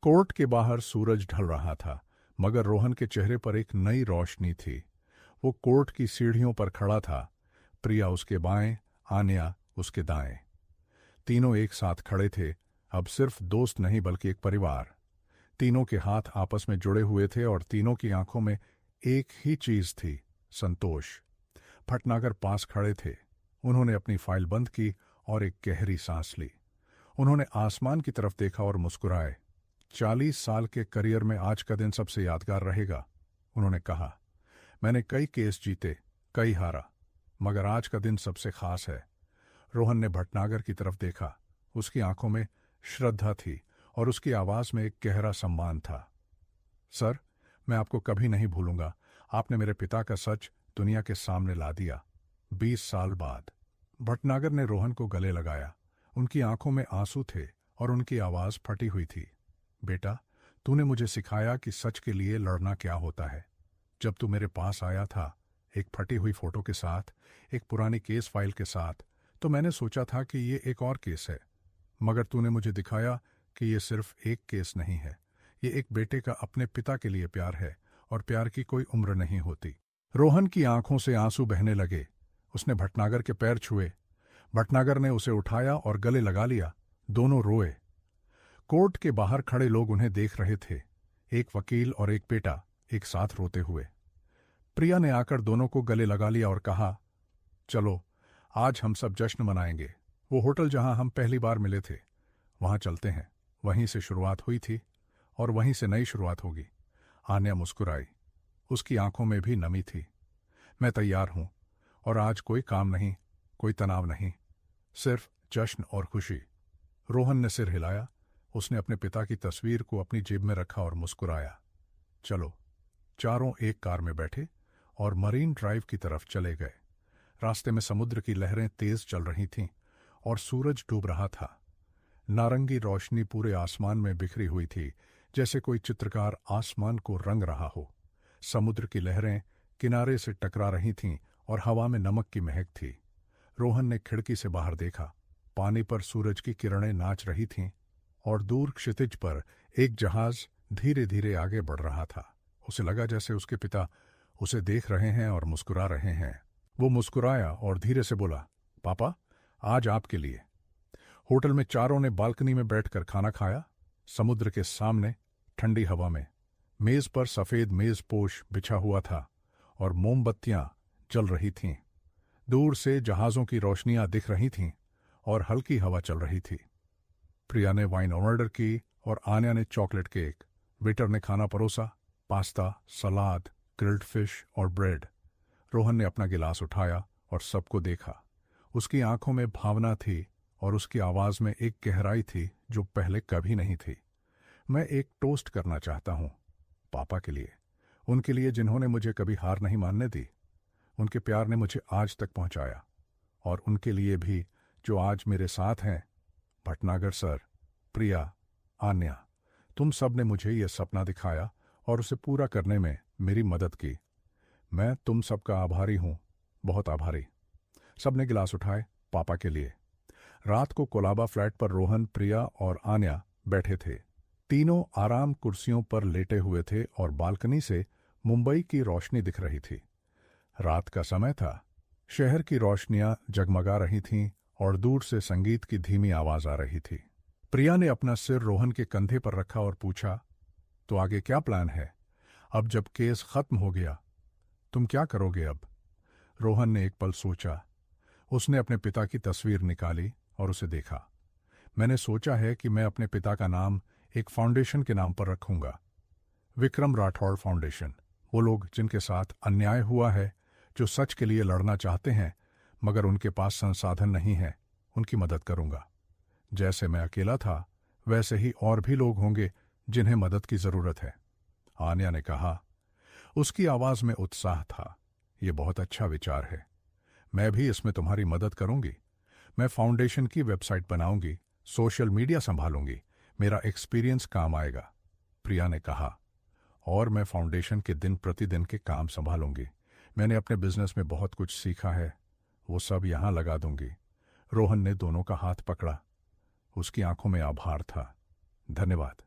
Court के बाहर सूरज ढल रहा था, मगर रोहन के चेहरे पर एक नई रोशनी थी। वो कोर्ट की सीढ़ियों पर खड़ा था, प्रिया उसके बाएं, आन्या उसके दाएं। तीनों एक साथ खड़े थे, अब सिर्फ दोस्त नहीं बल्कि एक परिवार। तीनों के हाथ आपस में जुड़े हुए थे और तीनों की आंखों में एक ही चीज थी, संतोष। भटनागर पास खड़े थे। उन्होंने अपनी फाइल बंद की और एक गहरी सांस ली। उन्होंने आसमान की तरफ देखा और मुस्कुराए। 40 साल के करियर में आज का दिन सबसे यादगार रहेगा, उन्होंने कहा। मैंने कई केस जीते, कई हारा, मगर आज का दिन सबसे खास है। रोहन ने भटनागर की तरफ देखा। उसकी आंखों में श्रद्धा थी और उसकी आवाज में एक गहरा सम्मान था। सर, मैं आपको कभी नहीं भूलूंगा। आपने मेरे पिता का सच दुनिया के सामने ला दिया, 20 साल बाद। भटनागर ने रोहन को गले लगाया। उनकी आंखों में आंसू थे और उनकी आवाज फटी हुई थी। बेटा, तूने मुझे सिखाया कि सच के लिए लड़ना क्या होता है। जब तू मेरे पास आया था, एक फटी हुई फोटो के साथ, एक पुरानी केस फाइल के साथ, तो मैंने सोचा था कि ये एक और केस है। मगर तूने मुझे दिखाया कि ये सिर्फ एक केस नहीं है। ये एक बेटे का अपने पिता के लिए प्यार है, और प्यार की कोई उम्र नहीं होती। रोहन की आंखों से आंसू बहने लगे। उसने भटनागर के पैर छुए। भटनागर ने उसे उठाया और गले लगा लिया। दोनों रोए। कोर्ट के बाहर खड़े लोग उन्हें देख रहे थे, एक वकील और एक बेटा एक साथ रोते हुए। प्रिया ने आकर दोनों को गले लगा लिया और कहा, चलो आज हम सब जश्न मनाएंगे। वो होटल जहां हम पहली बार मिले थे, वहां चलते हैं। वहीं से शुरुआत हुई थी और वहीं से नई शुरुआत होगी। आन्या मुस्कुराई। उसकी आंखों में भी नमी थी। मैं तैयार हूं, और आज कोई काम नहीं, कोई तनाव नहीं, सिर्फ जश्न और खुशी। रोहन ने सिर हिलाया। उसने अपने पिता की तस्वीर को अपनी जेब में रखा और मुस्कुराया। चलो। चारों एक कार में बैठे और मरीन ड्राइव की तरफ चले गए। रास्ते में समुद्र की लहरें तेज चल रही थीं और सूरज डूब रहा था। नारंगी रोशनी पूरे आसमान में बिखरी हुई थी, जैसे कोई चित्रकार आसमान को रंग रहा हो। समुद्र की लहरें किनारे से टकरा रही थीं और हवा में नमक की महक थी। रोहन ने खिड़की से बाहर देखा। पानी पर सूरज की किरणें नाच रही थीं और दूर क्षितिज पर एक जहाज धीरे धीरे आगे बढ़ रहा था। उसे लगा जैसे उसके पिता उसे देख रहे हैं और मुस्कुरा रहे हैं। वो मुस्कुराया और धीरे से बोला, पापा, आज आपके लिए। होटल में चारों ने बालकनी में बैठकर खाना खाया। समुद्र के सामने ठंडी हवा में मेज पर सफेद मेजपोश बिछा हुआ था और मोमबत्तियां जल रही थीं। दूर से जहाजों की रोशनियां दिख रही थीं और हल्की हवा चल रही थी। प्रिया ने वाइन ऑर्डर की और आन्या ने चॉकलेट केक। वेटर ने खाना परोसा, पास्ता, सलाद, ग्रिल्ड फिश और ब्रेड। रोहन ने अपना गिलास उठाया और सबको देखा। उसकी आंखों में भावना थी और उसकी आवाज में एक गहराई थी जो पहले कभी नहीं थी। मैं एक टोस्ट करना चाहता हूं, पापा के लिए, उनके लिए जिन्होंने मुझे कभी हार नहीं मानने दी। उनके प्यार ने मुझे आज तक पहुंचाया, और उनके लिए भी जो आज मेरे साथ हैं। भटनागर सर, प्रिया, आन्या, तुम सब ने मुझे यह सपना दिखाया और उसे पूरा करने में मेरी मदद की। मैं तुम सबका आभारी हूं, बहुत आभारी। सबने गिलास उठाए, पापा के लिए। रात को कोलाबा फ्लैट पर रोहन, प्रिया और आन्या बैठे थे। तीनों आराम कुर्सियों पर लेटे हुए थे और बालकनी से मुंबई की रोशनी दिख रही थी। रात का समय था। शहर की रोशनियां जगमगा रही थीं और दूर से संगीत की धीमी आवाज आ रही थी। प्रिया ने अपना सिर रोहन के कंधे पर रखा और पूछा, तो आगे क्या प्लान है? अब जब केस खत्म हो गया, तुम क्या करोगे अब? रोहन ने एक पल सोचा। उसने अपने पिता की तस्वीर निकाली और उसे देखा। मैंने सोचा है कि मैं अपने पिता का नाम एक फाउंडेशन के नाम पर रखूंगा, विक्रम राठौड़ फाउंडेशन। वो लोग जिनके साथ अन्याय हुआ है, जो सच के लिए लड़ना चाहते हैं मगर उनके पास संसाधन नहीं है, उनकी मदद करूंगा। जैसे मैं अकेला था, वैसे ही और भी लोग होंगे जिन्हें मदद की जरूरत है, आन्या ने कहा। उसकी आवाज में उत्साह था। ये बहुत अच्छा विचार है। मैं भी इसमें तुम्हारी मदद करूंगी। मैं फाउंडेशन की वेबसाइट बनाऊंगी, सोशल मीडिया संभालूंगी। मेरा एक्सपीरियंस काम आएगा, प्रिया ने कहा। और मैं फाउंडेशन के दिन प्रतिदिन के काम संभालूंगी। मैंने अपने बिजनेस में बहुत कुछ सीखा है, वो सब यहां लगा दूंगी। रोहन ने दोनों का हाथ पकड़ा। उसकी आंखों में आभार था। धन्यवाद।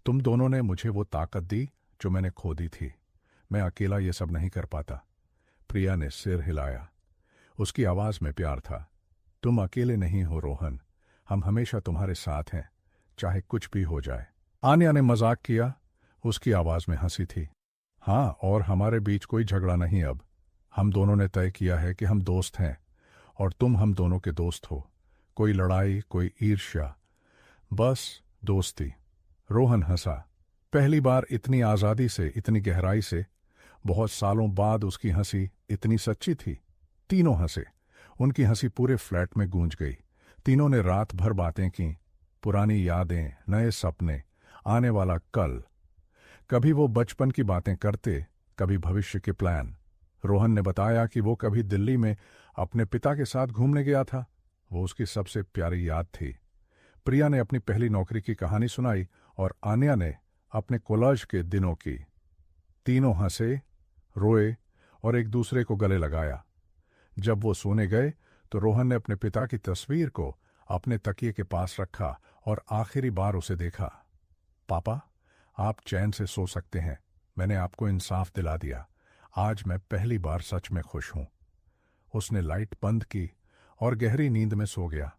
तुम दोनों ने मुझे वो ताकत दी जो मैंने खो दी थी। मैं अकेला ये सब नहीं कर पाता। प्रिया ने सिर हिलाया। उसकी आवाज में प्यार था। तुम अकेले नहीं हो रोहन, हम हमेशा तुम्हारे साथ हैं, चाहे कुछ भी हो जाए। आन्या ने मजाक किया। उसकी आवाज में हंसी थी। हाँ, और हमारे बीच कोई झगड़ा नहीं अब। हम दोनों ने तय किया है कि हम दोस्त हैं और तुम हम दोनों के दोस्त हो। कोई लड़ाई, कोई ईर्ष्या, बस दोस्ती। रोहन हंसा। पहली बार इतनी आजादी से, इतनी गहराई से। बहुत सालों बाद उसकी हंसी इतनी सच्ची थी। तीनों हंसे। उनकी हंसी पूरे फ्लैट में गूंज गई। तीनों ने रात भर बातें की, पुरानी यादें, नए सपने, आने वाला कल। कभी वो बचपन की बातें करते, कभी भविष्य के प्लान। रोहन ने बताया कि वो कभी दिल्ली में अपने पिता के साथ घूमने गया था। वो उसकी सबसे प्यारी याद थी। प्रिया ने अपनी पहली नौकरी की कहानी सुनाई और आन्या ने अपने कॉलेज के दिनों की। तीनों हंसे, रोए और एक दूसरे को गले लगाया। जब वो सोने गए तो रोहन ने अपने पिता की तस्वीर को अपने तकिए के पास रखा और आखिरी बार उसे देखा। पापा, आप चैन से सो सकते हैं। मैंने आपको इंसाफ दिला दिया। आज मैं पहली बार सच में खुश हूं। उसने लाइट बंद की और गहरी नींद में सो गया।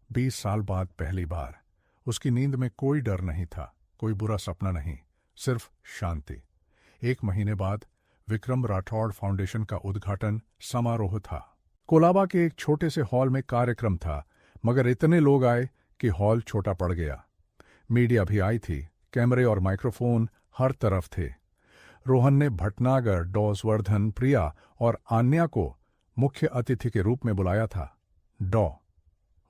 20 साल बाद पहली बार। उसकी नींद में कोई डर नहीं था, कोई बुरा सपना नहीं, सिर्फ शांति। 1 महीने बाद विक्रम राठौड़ फाउंडेशन का उद्घाटन समारोह था। कोलाबा के एक छोटे से हॉल में कार्यक्रम था, मगर इतने लोग आए कि हॉल छोटा पड़ गया। मीडिया भी आई थी, कैमरे और माइक्रोफोन हर तरफ थे। रोहन ने भटनागर, वर्धन, प्रिया और आन्या को मुख्य अतिथि के रूप में बुलाया था।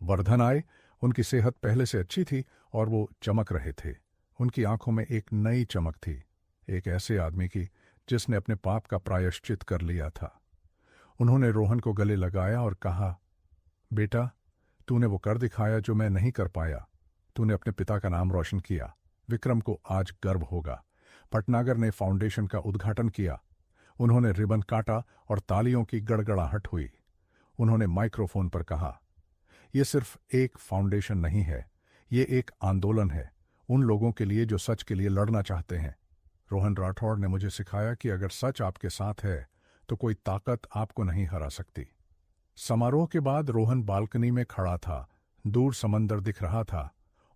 वर्धन आए। उनकी सेहत पहले से अच्छी थी और वो चमक रहे थे। उनकी आंखों में एक नई चमक थी, एक ऐसे आदमी की जिसने अपने पाप का प्रायश्चित कर लिया था। उन्होंने रोहन को गले लगाया और कहा, बेटा, तूने वो कर दिखाया जो मैं नहीं कर पाया। तूने अपने पिता का नाम रोशन किया। विक्रम को आज गर्व होगा। भटनागर ने फाउंडेशन का उद्घाटन किया। उन्होंने रिबन काटा और तालियों की गड़गड़ाहट हुई। उन्होंने माइक्रोफोन पर कहा, यह सिर्फ एक फाउंडेशन नहीं है, ये एक आंदोलन है, उन लोगों के लिए जो सच के लिए लड़ना चाहते हैं। रोहन राठौड़ ने मुझे सिखाया कि अगर सच आपके साथ है तो कोई ताकत आपको नहीं हरा सकती। समारोह के बाद रोहन बालकनी में खड़ा था। दूर समंदर दिख रहा था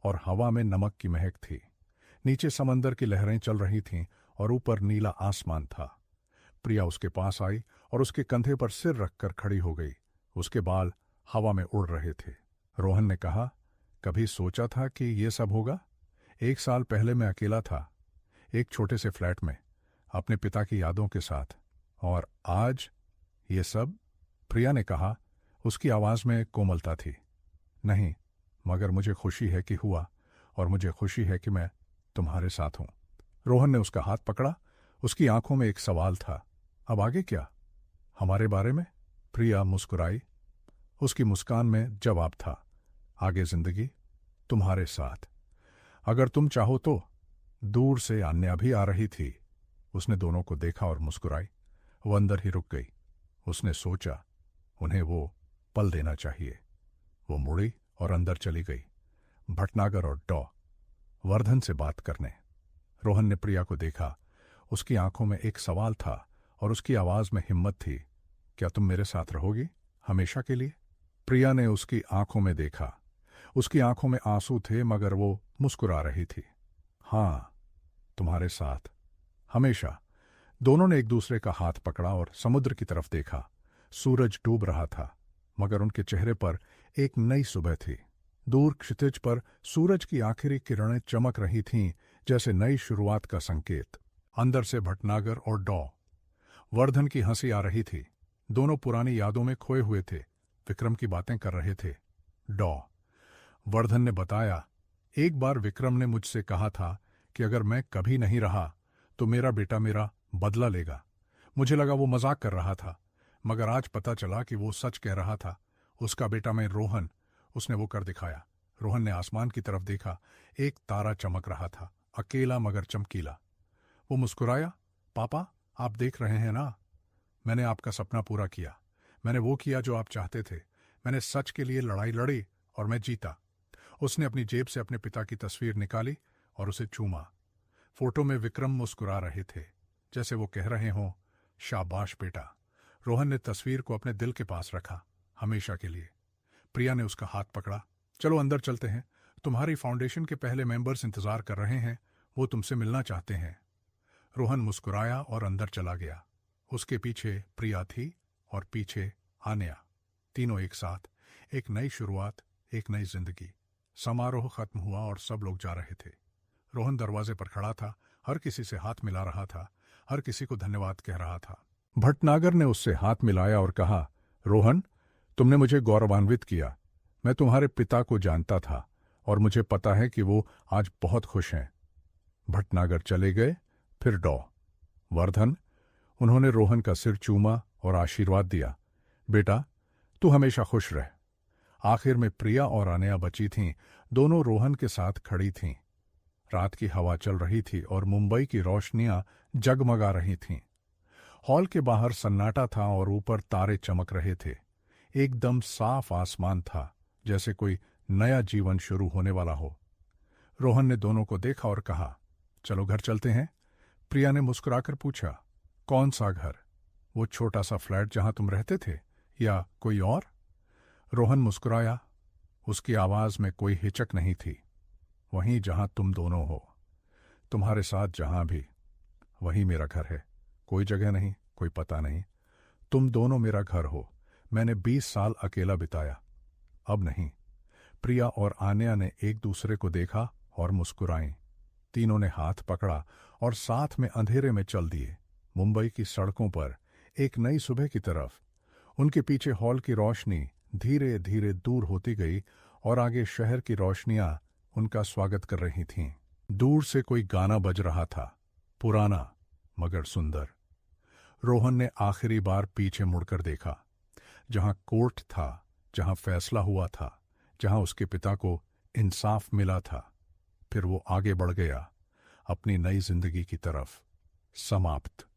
और हवा में नमक की महक थी। नीचे समंदर की लहरें चल रही थीं और ऊपर नीला आसमान था। प्रिया उसके पास आई और उसके कंधे पर सिर रखकर खड़ी हो गई। उसके बाल हवा में उड़ रहे थे। रोहन ने कहा, कभी सोचा था कि ये सब होगा? 1 साल पहले मैं अकेला था, एक छोटे से फ्लैट में, अपने पिता की यादों के साथ। और आज ये सब? प्रिया ने कहा। उसकी आवाज में कोमलता थी। नहीं, मगर मुझे खुशी है कि हुआ, और मुझे खुशी है कि मैं तुम्हारे साथ हूं। रोहन ने उसका हाथ पकड़ा। उसकी आंखों में एक सवाल था, अब आगे क्या? हमारे बारे में? प्रिया मुस्कुराई। उसकी मुस्कान में जवाब था, आगे जिंदगी तुम्हारे साथ। अगर तुम चाहो तो। दूर से आन्या भी आ रही थी। उसने दोनों को देखा और मुस्कुराई। वो अंदर ही रुक गई। उसने सोचा, उन्हें वो पल देना चाहिए। वो मुड़ी और अंदर चली गई, भटनागर और वर्धन से बात करने। रोहन ने प्रिया को देखा। उसकी आंखों में एक सवाल था और उसकी आवाज में हिम्मत थी। क्या तुम मेरे साथ रहोगी हमेशा के लिए? प्रिया ने उसकी आंखों में देखा। उसकी आंखों में आंसू थे, मगर वो मुस्कुरा रही थी। हां, तुम्हारे साथ, हमेशा। दोनों ने एक दूसरे का हाथ पकड़ा और समुद्र की तरफ देखा। सूरज डूब रहा था, मगर उनके चेहरे पर एक नई सुबह थी। दूर क्षितिज पर सूरज की आखिरी किरणें चमक रही थीं, जैसे नई शुरुआत का संकेत। अंदर से भटनागर और वर्धन की हंसी आ रही थी। दोनों पुरानी यादों में खोए हुए थे, विक्रम की बातें कर रहे थे। वर्धन ने बताया, एक बार विक्रम ने मुझसे कहा था कि अगर मैं कभी नहीं रहा तो मेरा बेटा मेरा बदला लेगा। मुझे लगा वो मजाक कर रहा था, मगर आज पता चला कि वो सच कह रहा था। उसका बेटा मैं रोहन, उसने वो कर दिखाया। रोहन ने आसमान की तरफ देखा। एक तारा चमक रहा था, अकेला मगर चमकीला। वो मुस्कुराया, पापा, आप देख रहे हैं ना, मैंने आपका सपना पूरा किया। मैंने वो किया जो आप चाहते थे। मैंने सच के लिए लड़ाई लड़ी और मैं जीता। उसने अपनी जेब से अपने पिता की तस्वीर निकाली और उसे चूमा। फोटो में विक्रम मुस्कुरा रहे थे, जैसे वो कह रहे हों, शाबाश बेटा। रोहन ने तस्वीर को अपने दिल के पास रखा, हमेशा के लिए। प्रिया ने उसका हाथ पकड़ा। चलो अंदर चलते हैं, तुम्हारी फाउंडेशन के पहले मेंबर्स इंतजार कर रहे हैं, वो तुमसे मिलना चाहते हैं। रोहन मुस्कुराया और अंदर चला गया। उसके पीछे प्रिया थी और पीछे आन्या। तीनों एक साथ, एक नई शुरुआत, एक नई जिंदगी। समारोह खत्म हुआ और सब लोग जा रहे थे। रोहन दरवाजे पर खड़ा था, हर किसी से हाथ मिला रहा था, हर किसी को धन्यवाद कह रहा था। भटनागर ने उससे हाथ मिलाया और कहा, रोहन, तुमने मुझे गौरवान्वित किया। मैं तुम्हारे पिता को जानता था और मुझे पता है कि वो आज बहुत खुश हैं। भटनागर चले गए, फिर डॉ. वर्धन। उन्होंने रोहन का सिर चूमा और आशीर्वाद दिया, बेटा तू हमेशा खुश रह। आखिर में प्रिया और आन्या बची थीं, दोनों रोहन के साथ खड़ी थीं। रात की हवा चल रही थी और मुंबई की रोशनियां जगमगा रही थीं। हॉल के बाहर सन्नाटा था और ऊपर तारे चमक रहे थे। एकदम साफ आसमान था, जैसे कोई नया जीवन शुरू होने वाला हो। रोहन ने दोनों को देखा और कहा, चलो घर चलते हैं। प्रिया ने मुस्कुराकर पूछा, कौन सा घर? वो छोटा सा फ्लैट जहां तुम रहते थे, या कोई और? रोहन मुस्कुराया। उसकी आवाज में कोई हिचक नहीं थी। वहीं जहां तुम दोनों हो, तुम्हारे साथ जहां भी, वही मेरा घर है। कोई जगह नहीं, कोई पता नहीं। तुम दोनों मेरा घर हो। मैंने 20 साल अकेला बिताया, अब नहीं। प्रिया और आन्या ने एक दूसरे को देखा और मुस्कुराईं। तीनों ने हाथ पकड़ा और साथ में अंधेरे में चल दिए, मुंबई की सड़कों पर, एक नई सुबह की तरफ। उनके पीछे हॉल की रोशनी धीरे धीरे दूर होती गई और आगे शहर की रोशनियां उनका स्वागत कर रही थीं। दूर से कोई गाना बज रहा था, पुराना मगर सुंदर। रोहन ने आखिरी बार पीछे मुड़कर देखा, जहां कोर्ट था, जहां फैसला हुआ था, जहां उसके पिता को इंसाफ मिला था। फिर वो आगे बढ़ गया, अपनी नई जिंदगी की तरफ। समाप्त।